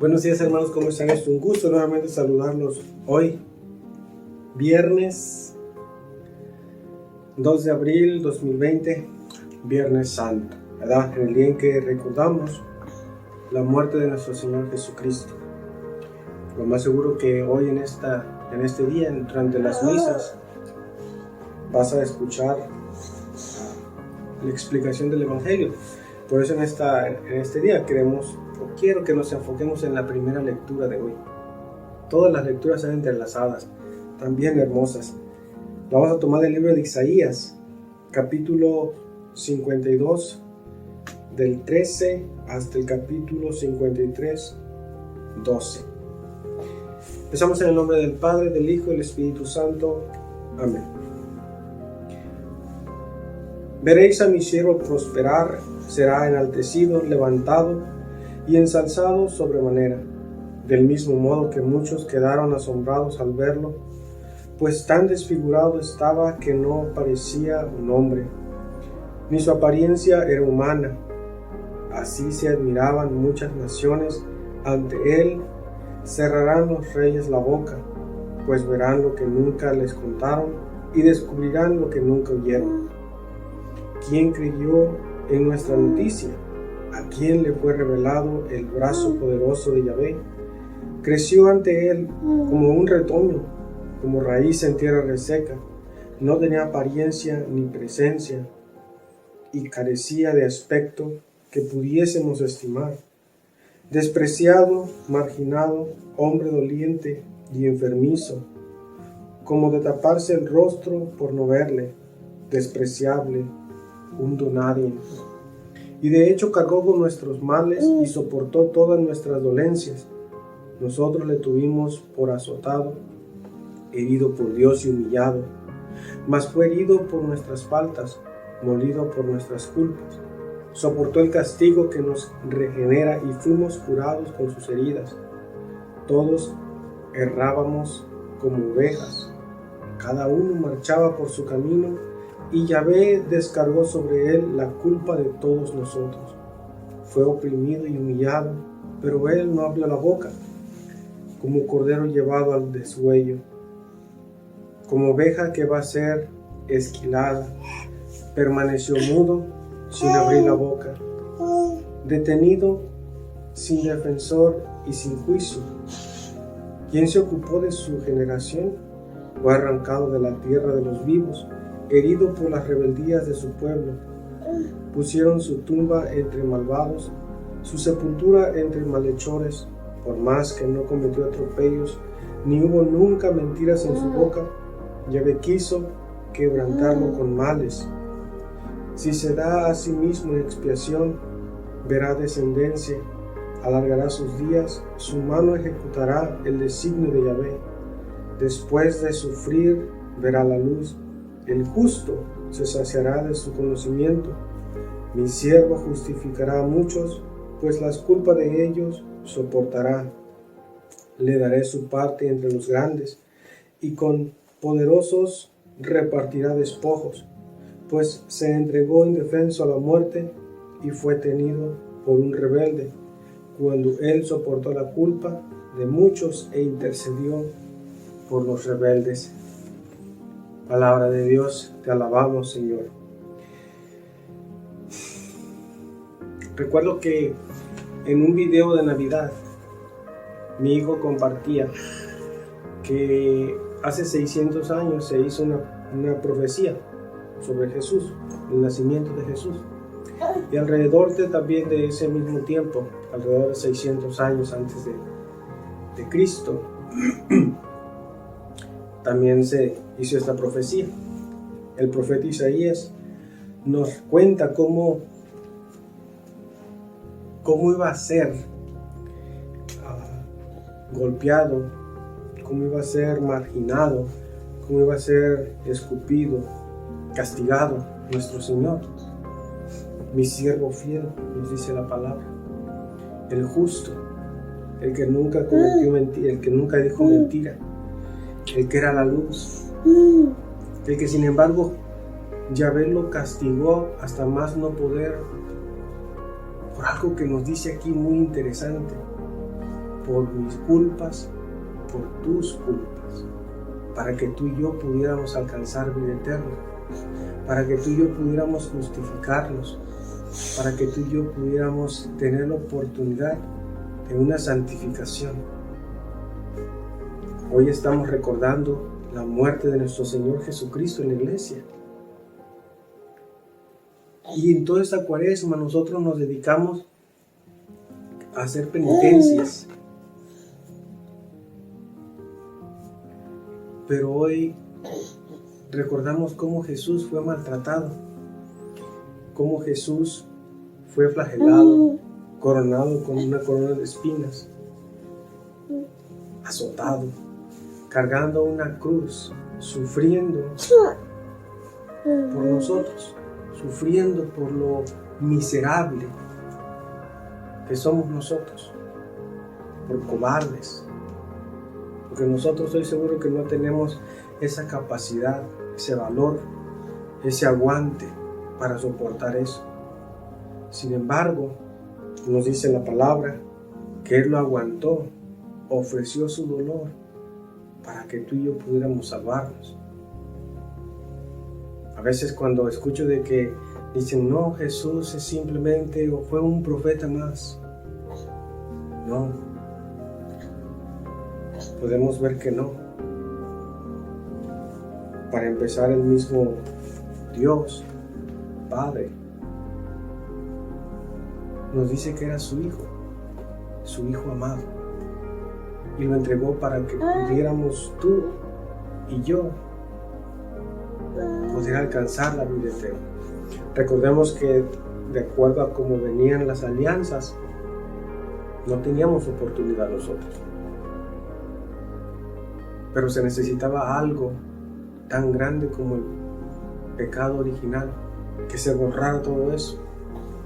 Buenos días, hermanos, ¿cómo están? Es un gusto nuevamente saludarlos hoy, viernes 2 de abril 2020, Viernes Santo, ¿verdad? En el día en que recordamos la muerte de nuestro Señor Jesucristo. Lo más seguro que hoy en este día, durante las misas, vas a escuchar la explicación del Evangelio. Por eso en este día quiero que nos enfoquemos en la primera lectura de hoy. Todas las lecturas están entrelazadas, también hermosas. Vamos a tomar del libro de Isaías, capítulo 52, del 13 hasta el capítulo 53, 12. Empezamos en el nombre del Padre, del Hijo y del Espíritu Santo. Amén. Veréis a mi siervo prosperar, será enaltecido, levantado y ensalzado sobremanera, del mismo modo que muchos quedaron asombrados al verlo, pues tan desfigurado estaba que no parecía un hombre, ni su apariencia era humana. Así se admiraban muchas naciones ante él. Cerrarán los reyes la boca, pues verán lo que nunca les contaron y descubrirán lo que nunca oyeron. ¿Quién creyó en nuestra noticia? ¿A quién le fue revelado el brazo poderoso de Yahvé? Creció ante él como un retoño, como raíz en tierra reseca. No tenía apariencia ni presencia, y carecía de aspecto que pudiésemos estimar. Despreciado, marginado, hombre doliente y enfermizo, como de taparse el rostro por no verle, despreciable, un donadie. Y de hecho cargó con nuestros males y soportó todas nuestras dolencias. Nosotros le tuvimos por azotado, herido por Dios y humillado, mas fue herido por nuestras faltas, molido por nuestras culpas. Soportó el castigo que nos regenera y fuimos curados con sus heridas. Todos errábamos como ovejas, cada uno marchaba por su camino, y Yahvé descargó sobre él la culpa de todos nosotros. Fue oprimido y humillado, pero él no abrió la boca. Como cordero llevado al deshuello, como oveja que va a ser esquilada, permaneció mudo, sin abrir la boca, detenido, sin defensor y sin juicio. ¿Quién se ocupó de su generación? Fue arrancado de la tierra de los vivos, herido por las rebeldías de su pueblo. Pusieron su tumba entre malvados, su sepultura entre malhechores. Por más que no cometió atropellos, ni hubo nunca mentiras en su boca, Yahvé quiso quebrantarlo con males. Si se da a sí mismo en expiación, verá descendencia, alargará sus días, su mano ejecutará el designio de Yahvé. Después de sufrir, verá la luz. El justo se saciará de su conocimiento. Mi siervo justificará a muchos, pues las culpas de ellos soportará. Le daré su parte entre los grandes, y con poderosos repartirá despojos, pues se entregó indefenso a la muerte y fue tenido por un rebelde, cuando él soportó la culpa de muchos e intercedió por los rebeldes. Palabra de Dios, te alabamos, Señor. Recuerdo que en un video de Navidad mi hijo compartía que hace 600 años se hizo una profecía sobre Jesús, el nacimiento de Jesús. Y alrededor también de ese mismo tiempo, alrededor de 600 años antes de Cristo, también se hizo esta profecía. El profeta Isaías nos cuenta cómo iba a ser golpeado, cómo iba a ser marginado, cómo iba a ser escupido, castigado nuestro Señor. Mi siervo fiel, nos dice la palabra, el justo, el que nunca cometió mentira, el que nunca dijo mentira, el que era la luz, el que sin embargo Yahvé lo castigó hasta más no poder por algo que nos dice aquí muy interesante. por mis culpas, por tus culpas, para que tú y yo pudiéramos alcanzar vida eterna, para que tú y yo pudiéramos justificarnos, para que tú y yo pudiéramos tener la oportunidad de una santificación. Hoy estamos recordando la muerte de nuestro Señor Jesucristo en la iglesia. Y en toda esta cuaresma nosotros nos dedicamos a hacer penitencias. Pero hoy recordamos cómo Jesús fue maltratado, cómo Jesús fue flagelado, coronado con una corona de espinas, azotado, cargando una cruz, sufriendo por nosotros, sufriendo por lo miserable que somos nosotros, por cobardes, porque nosotros estoy seguro que no tenemos esa capacidad, ese valor, ese aguante para soportar eso. Sin embargo, nos dice la palabra que Él lo aguantó, ofreció su dolor para que tú y yo pudiéramos salvarnos. A veces cuando escucho de que dicen, no, Jesús es simplemente o fue un profeta más. No. Podemos ver que no. Para empezar, el mismo Dios, Padre, nos dice que era su Hijo amado. Y lo entregó para que pudiéramos tú y yo poder alcanzar la vida eterna. Recordemos que de acuerdo a cómo venían las alianzas, no teníamos oportunidad nosotros. Pero se necesitaba algo tan grande como el pecado original, que se borrara todo eso,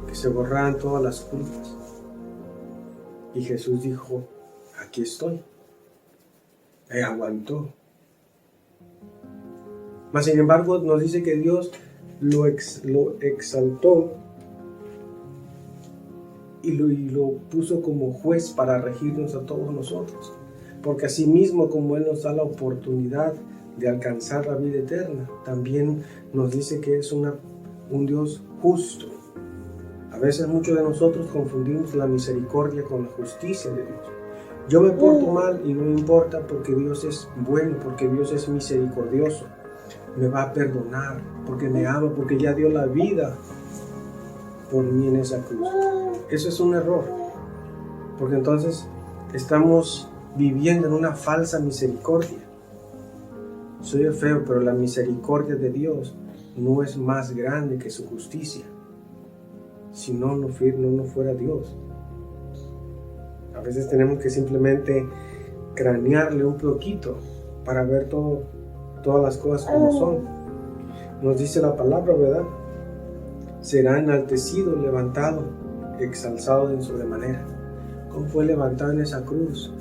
que se borraran todas las culpas. Y Jesús dijo, aquí estoy. Me aguantó. Mas sin embargo nos dice que Dios lo exaltó y lo puso como juez para regirnos a todos nosotros. Porque así mismo como Él nos da la oportunidad de alcanzar la vida eterna, también nos dice que es un Dios justo. A veces muchos de nosotros confundimos la misericordia con la justicia de Dios. Yo me porto mal y no me importa porque Dios es bueno, porque Dios es misericordioso. Me va a perdonar porque me ama, porque ya dio la vida por mí en esa cruz. Eso es un error, porque entonces estamos viviendo en una falsa misericordia. Soy feo, pero la misericordia de Dios no es más grande que su justicia. Si no fuera Dios. A veces tenemos que simplemente cranearle un poquito para ver todas las cosas como son. Nos dice la palabra, ¿verdad? Será enaltecido, levantado, exalzado en sobremanera. ¿Cómo fue levantado en esa cruz?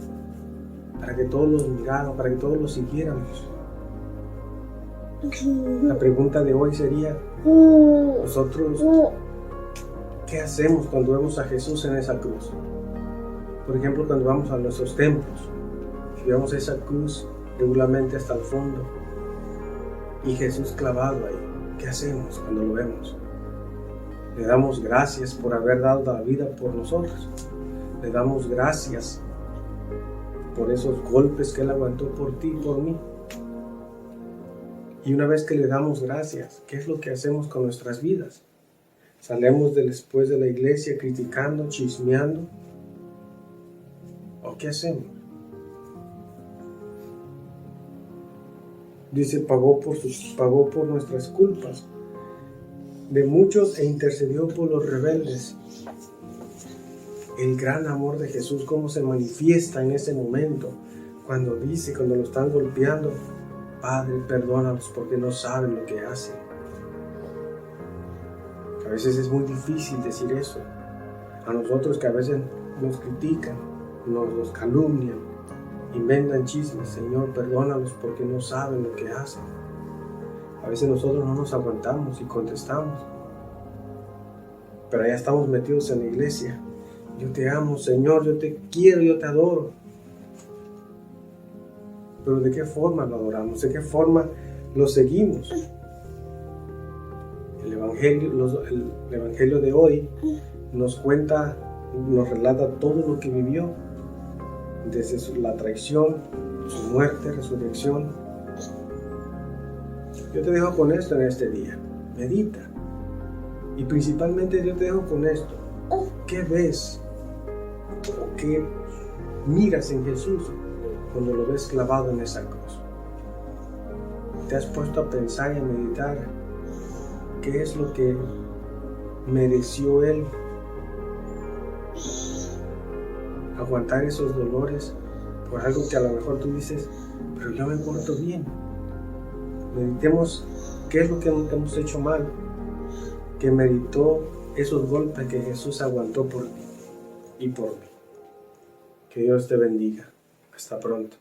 Para que todos los miraran, para que todos los siguiéramos. La pregunta de hoy sería, nosotros, ¿qué hacemos cuando vemos a Jesús en esa cruz? Por ejemplo, cuando vamos a nuestros templos y vemos esa cruz regularmente hasta el fondo y Jesús clavado ahí, ¿qué hacemos cuando lo vemos? Le damos gracias por haber dado la vida por nosotros. Le damos gracias por esos golpes que Él aguantó por ti y por mí. Y una vez que le damos gracias, ¿qué es lo que hacemos con nuestras vidas? ¿Salemos después de la iglesia criticando, chismeando? ¿O qué hacemos? Dice, pagó por nuestras culpas de muchos e intercedió por los rebeldes. El gran amor de Jesús, cómo se manifiesta en ese momento, cuando lo están golpeando, Padre, perdónalos porque no saben lo que hacen. A veces es muy difícil decir eso. A nosotros que a veces nos critican, nos calumnian, inventan chismes, Señor, perdónalos porque no saben lo que hacen. A veces nosotros no nos aguantamos y contestamos. Pero ya estamos metidos en la iglesia Yo te amo, Señor, yo te quiero, yo te adoro. Pero ¿de qué forma lo adoramos? ¿De qué forma lo seguimos? El Evangelio de hoy nos cuenta, nos relata todo lo que vivió, desde la traición, su muerte, resurrección. Yo te dejo con esto en este día. Medita. Y principalmente yo te dejo con esto. ¿Qué ves? ¿O qué miras en Jesús cuando lo ves clavado en esa cruz? ¿Te has puesto a pensar y a meditar qué es lo que mereció Él? Aguantar esos dolores por algo que a lo mejor tú dices, pero yo me porto bien. Meditemos qué es lo que hemos hecho mal, que meritó esos golpes que Jesús aguantó por ti y por mí. Que Dios te bendiga. Hasta pronto.